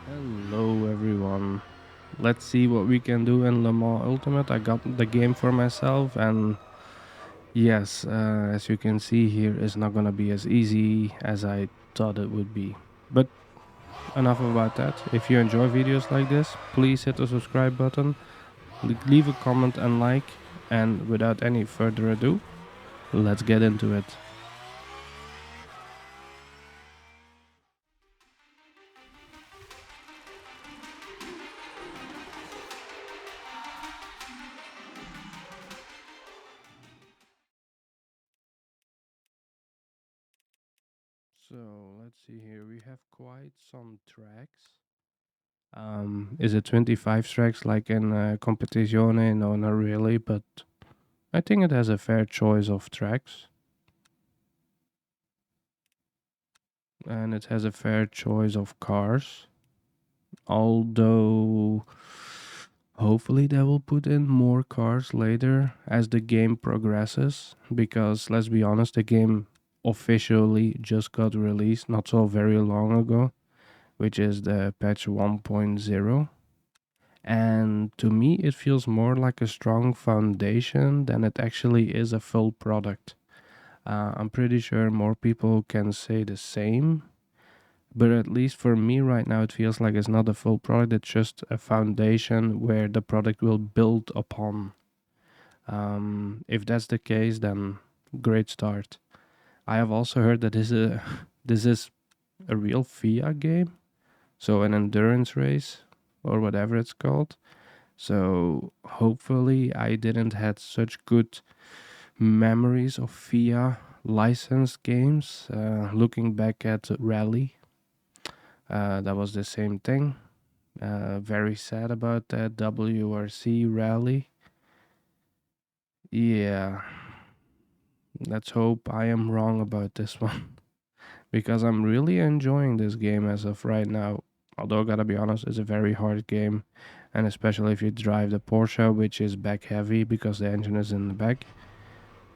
Hello everyone. Let's see what we can do in Le Mans Ultimate. I got the game for myself and yes, as you can see here, it's not gonna be as easy as I thought it would be. But enough about that. If you enjoy videos like this, please hit the subscribe button, leave a comment and like, and without any further ado, let's get into it. So let's see here. We have quite some tracks. Is it 25 tracks like in Competizione? No, not really, but I think it has a fair choice of tracks. And it has a fair choice of cars. Although, hopefully, they will put in more cars later as the game progresses. Because, let's be honest, the game officially just got released not so very long ago, which is the patch 1.0. And to me, it feels more like a strong foundation than it actually is a full product. I'm pretty sure more people can say the same, but at least for me right now, it feels like it's not a full product, it's just a foundation where the product will build upon. If that's the case, then great start. I have also heard that this is a real FIA game, so an endurance race or whatever it's called. So hopefully I didn't had such good memories of FIA licensed games. Looking back at Rally, that was the same thing. Very sad about that WRC Rally. Yeah, let's hope I am wrong about this one because I'm really enjoying this game as of right now. Although, gotta be honest, it's a very hard game, and especially if you drive the Porsche, which is back heavy because the engine is in the back.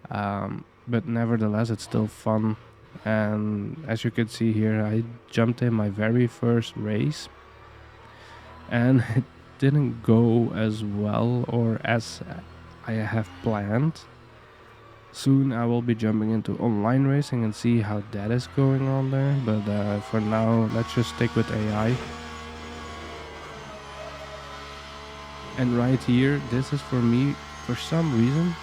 But nevertheless, it's still fun. And as you can see here, I jumped in my very first race, and it didn't go as well or as I have planned. Soon I will be jumping into online racing and see how that is going on there. But for now, let's just stick with AI. And right here, this is for me, for some reason,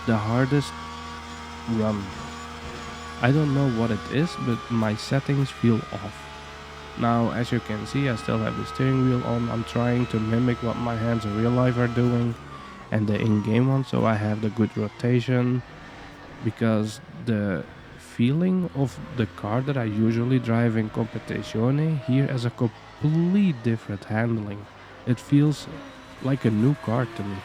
the hardest run. I don't know what it is, but my settings feel off. Now, as you can see, I still have the steering wheel on. I'm trying to mimic what my hands in real life are doing and the in-game one, so I have the good rotation because the feeling of the car that I usually drive in Competizione here has a complete different handling. It feels like a new car to me.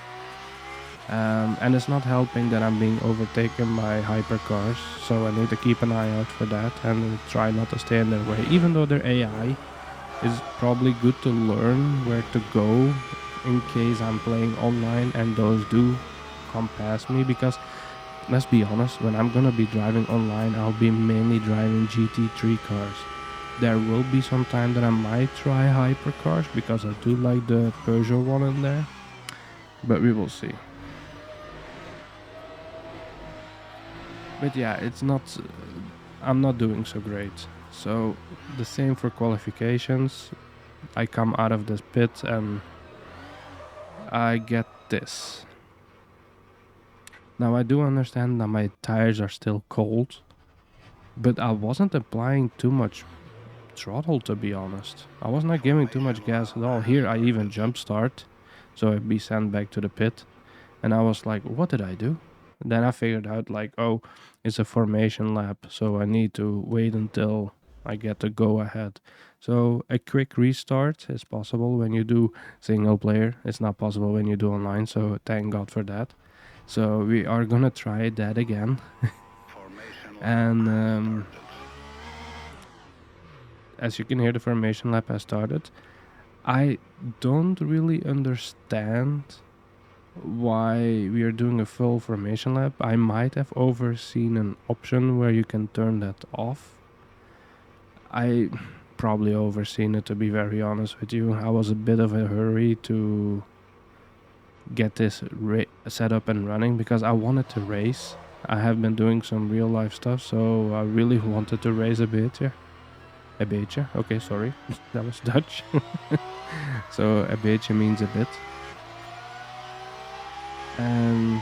And it's not helping that I'm being overtaken by hypercars, so I need to keep an eye out for that and try not to stay in their way. Even though their AI is probably good to learn where to go in case I'm playing online and those do come past me, because let's be honest, when I'm gonna be driving online, I'll be mainly driving GT3 cars. There will be some time that I might try hypercars because I do like the Peugeot one in there, but we will see. But yeah, it's not. I'm not doing so great. So the same for qualifications. I come out of this pit and I get this. Now I do understand that my tires are still cold, but I wasn't applying too much throttle, to be honest. I was not giving too much gas at all. Here I even jump start, so I'd be sent back to the pit, and I was like, what did I do? Then I figured out, like, oh, it's a formation lap, so I need to wait until I get to go ahead. So a quick restart is possible when you do single player. It's not possible when you do online, so thank God for that. So we are gonna try that again. And as you can hear, the formation lap has started. I don't really understand why we are doing a full formation lap. I might have overseen an option where you can turn that off. I probably overseen it, to be very honest with you. I was a bit of a hurry to get this set up and running because I wanted to race. I have been doing some real life stuff, so I really wanted to race a bit here. A beetje. Okay, sorry. That was Dutch. So a beetje means a bit. And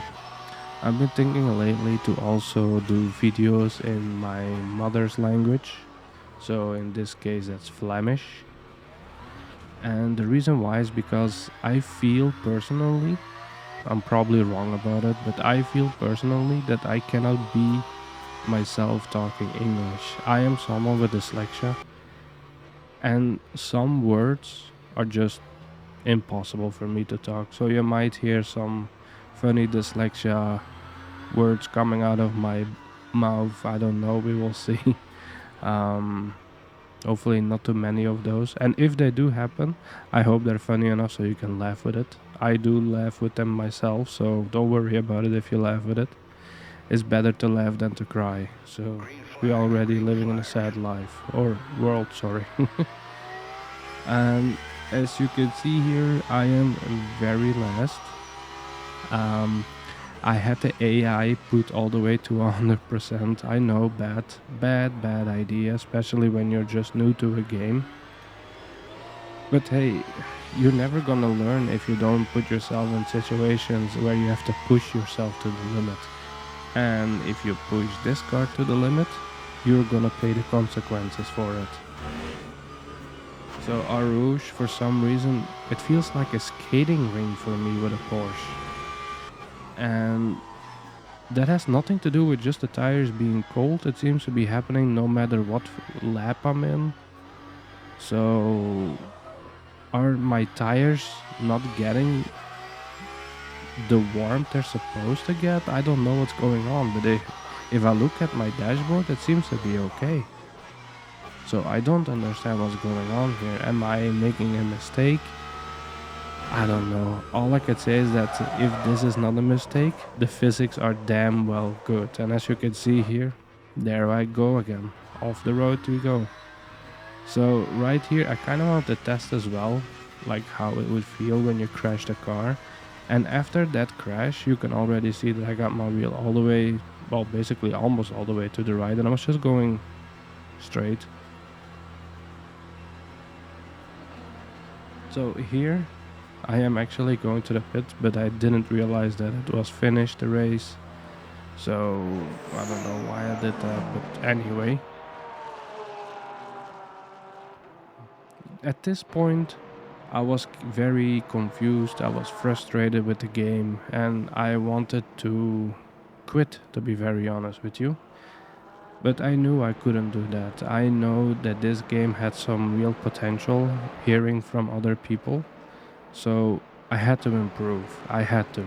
I've been thinking lately to also do videos in my mother's language. So in this case, that's Flemish. And the reason why is because I feel personally, I'm probably wrong about it, but I feel personally that I cannot be myself talking English. I am someone with dyslexia, and some words are just impossible for me to talk. So you might hear some funny dyslexia words coming out of my mouth. I don't know. We will see. um, Hopefully, not too many of those. And if they do happen, I hope they're funny enough so you can laugh with it. I do laugh with them myself, so don't worry about it if you laugh with it. It's better to laugh than to cry. So we're already living in a sad life or world, sorry. And as you can see here, I am very last. Um, I had the AI put all the way to 100%. I know, bad idea, especially when you're just new to a game. But hey, you're never gonna learn if you don't put yourself in situations where you have to push yourself to the limit. And if you push this car to the limit, you're gonna pay the consequences for it. So Eau Rouge, for some reason, it feels like a skating ring for me with a Porsche. And that has nothing to do with just the tires being cold. It seems to be happening no matter what lap I'm in. So are my tires not getting the warmth they're supposed to get? I don't know what's going on, but if I look at my dashboard, it seems to be okay. So I don't understand what's going on here. Am I making a mistake? I don't know. All I could say is that if this is not a mistake, the physics are damn well good. And as you can see here, there I go again. Off the road we go. So right here, I kind of want to test as well, like how it would feel when you crash the car. And after that crash, you can already see that I got my wheel all the way, well, basically almost all the way to the right. And I was just going straight. So here, I am actually going to the pit, but I didn't realize that it was finished, the race. So I don't know why I did that, but anyway. At this point, I was very confused, I was frustrated with the game, and I wanted to quit, to be very honest with you. But I knew I couldn't do that. I know that this game had some real potential, hearing from other people. So I had to improve. I had to.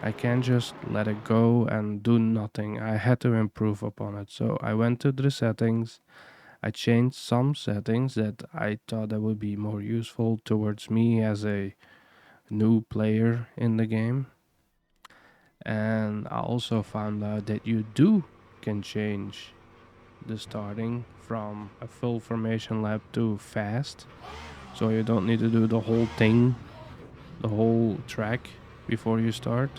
I can't just let it go and do nothing. I had to improve upon it. So I went to the settings. I changed some settings that I thought that would be more useful towards me as a new player in the game. And I also found out that you can change the starting from a full formation lap to fast. So you don't need to do the whole thing, the whole track before you start.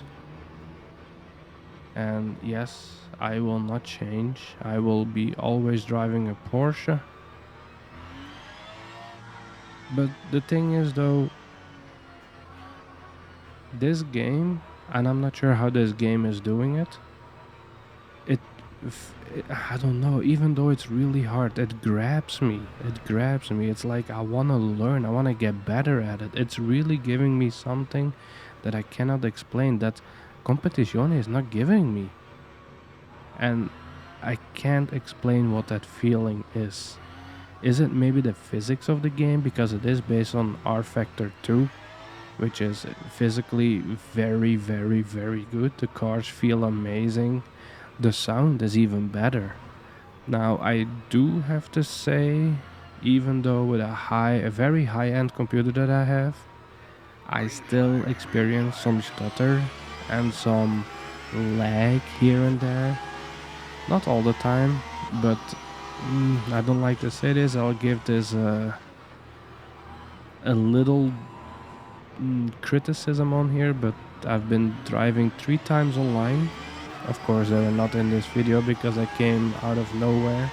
And yes, I will not change. I will be always driving a Porsche. But the thing is though, this game, and I'm not sure how this game is doing it, it I don't know, even though it's really hard, it grabs me. It grabs me. It's like I want to learn, I want to get better at it. It's really giving me something that I cannot explain, that competition is not giving me. And I can't explain what that feeling is. Is it maybe the physics of the game, because it is based on R Factor 2, which is physically very, very, very good. The cars feel amazing. The sound is even better. Now I do have to say, even though with a very high-end computer that I have, I still experience some stutter and some lag here and there. Not all the time, but I don't like to say this. I'll give this a little criticism on here, but I've been driving 3 times online. Of course, they are not in this video because I came out of nowhere,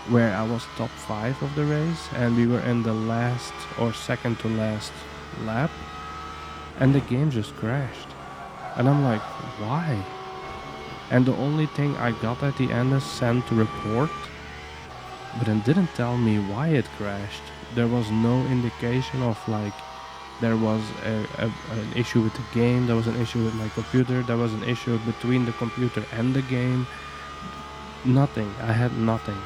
where I was top 5 of the race, and we were in the last or second to last lap, and the game just crashed. And I'm like, why? And the only thing I got at the end is send to report, but it didn't tell me why it crashed. There was no indication of like there was an issue with the game, there was an issue with my computer, there was an issue between the computer and the game. Nothing. I had nothing.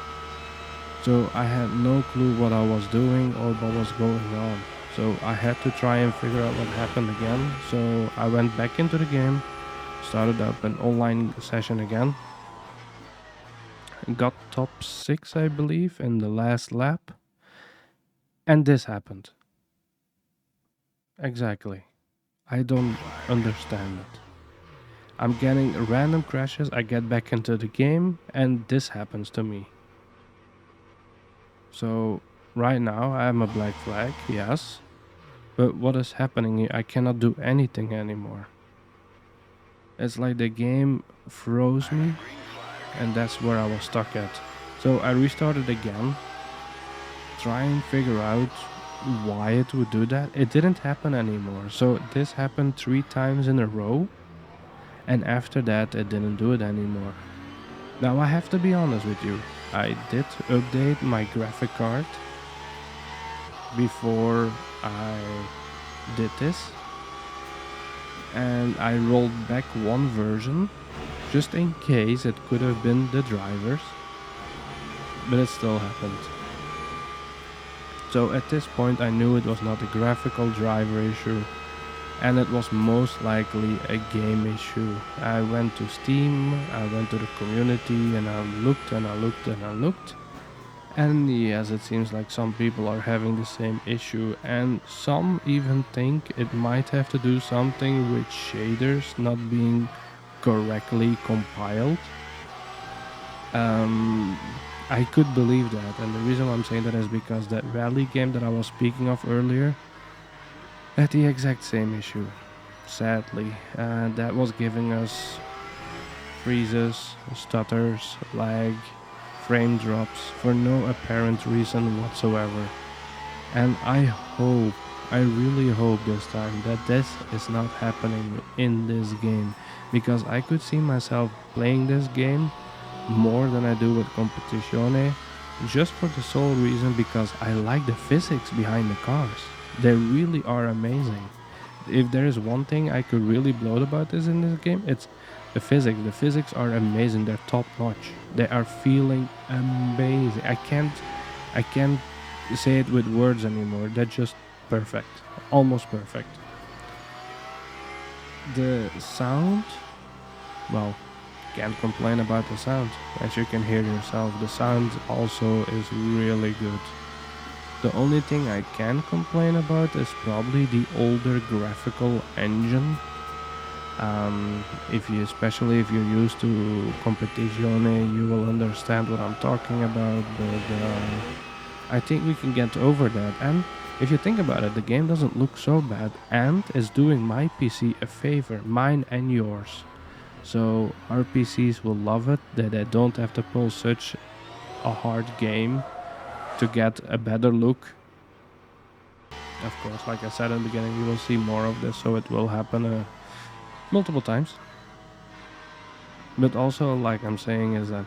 So I had no clue what I was doing or what was going on. So I had to try and figure out what happened again. So I went back into the game, started up an online session again, got top 6 I believe in the last lap, and this happened. Exactly. I don't understand it. I'm getting random crashes, I get back into the game, and this happens to me. So right now I am a black flag, yes, but what is happening here? I cannot do anything anymore. It's like the game froze me, and that's where I was stuck at. So I restarted again, try and figure out why it would do that. It didn't happen anymore. So this happened 3 times in a row, and after that it didn't do it anymore. Now I have to be honest with you, I did update my graphic card before I did this, and I rolled back one version just in case it could have been the drivers, but it still happened. So at this point I knew it was not a graphical driver issue, and it was most likely a game issue. I went to Steam, I went to the community, and I looked and I looked and I looked, and yes, it seems like some people are having the same issue, and some even think it might have to do something with shaders not being correctly compiled. I could believe that, and the reason why I'm saying that is because that rally game that I was speaking of earlier had the exact same issue, sadly. That was giving us freezes, stutters, lag, frame drops for no apparent reason whatsoever. And I really hope this time that this is not happening in this game, because I could see myself playing this game more than I do with Competizione, just for the sole reason because I like the physics behind the cars. They really are amazing. If there is one thing I could really bloat about this in this game, it's the physics. The physics are amazing. They're top notch. They are feeling amazing. I can't say it with words anymore. They're just perfect. Almost perfect. The sound, well, can't complain about the sound. As you can hear yourself, the sound also is really good. The only thing I can complain about is probably the older graphical engine. Especially if you're used to Competizione, you will understand what I'm talking about. But I think we can get over that. And if you think about it, the game doesn't look so bad, and is doing my PC a favor, mine and yours. So our PCs will love it, that they don't have to pull such a hard game to get a better look. Of course, like I said in the beginning, you will see more of this, so it will happen multiple times. But also, like I'm saying, is that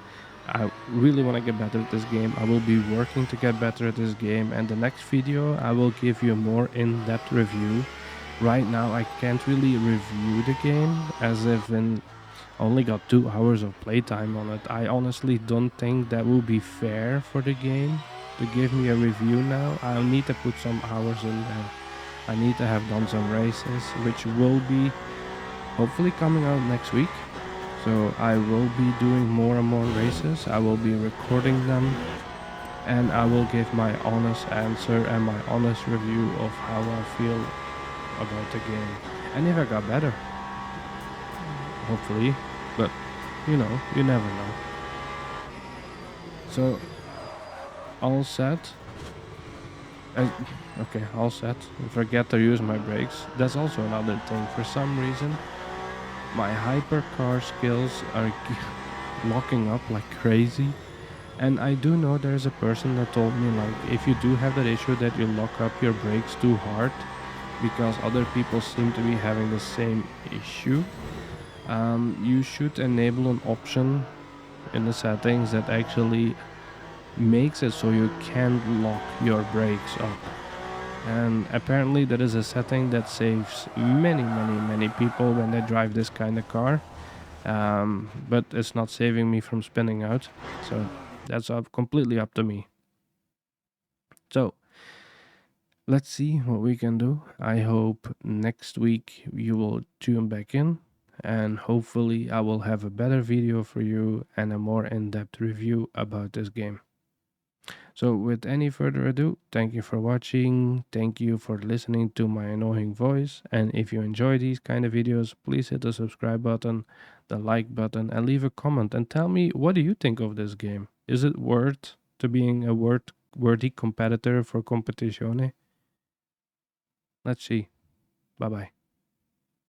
I really want to get better at this game. I will be working to get better at this game, and the next video I will give you a more in-depth review. Right now I can't really review the game, as if in only got 2 hours of playtime on it. I honestly don't think that will be fair for the game to give me a review now. I'll need to put some hours in there. I need to have done some races, which will be hopefully coming out next week. So I will be doing more and more races. I will be recording them, and I will give my honest answer and my honest review of how I feel about the game, and if I got better, hopefully, but you know, you never know. So all set. I, okay, all set. I forget to use my brakes. That's also another thing. For some reason, my hypercar skills are locking up like crazy. And I do know there's a person that told me, like, if you do have that issue that you lock up your brakes too hard because other people seem to be having the same issue, you should enable an option in the settings that actually makes it so you can't lock your brakes up. And apparently that is a setting that saves many people when they drive this kind of car. But it's not saving me from spinning out, so that's completely up to me. So let's see what we can do. I hope next week you will tune back in, and hopefully I will have a better video for you and a more in-depth review about this game. So, with any further ado, thank you for watching. Thank you for listening to my annoying voice. And if you enjoy these kind of videos, please hit the subscribe button, the like button, and leave a comment and tell me, what do you think of this game? Is it worth to being a worthy competitor for Competizione? Let's see. Bye bye.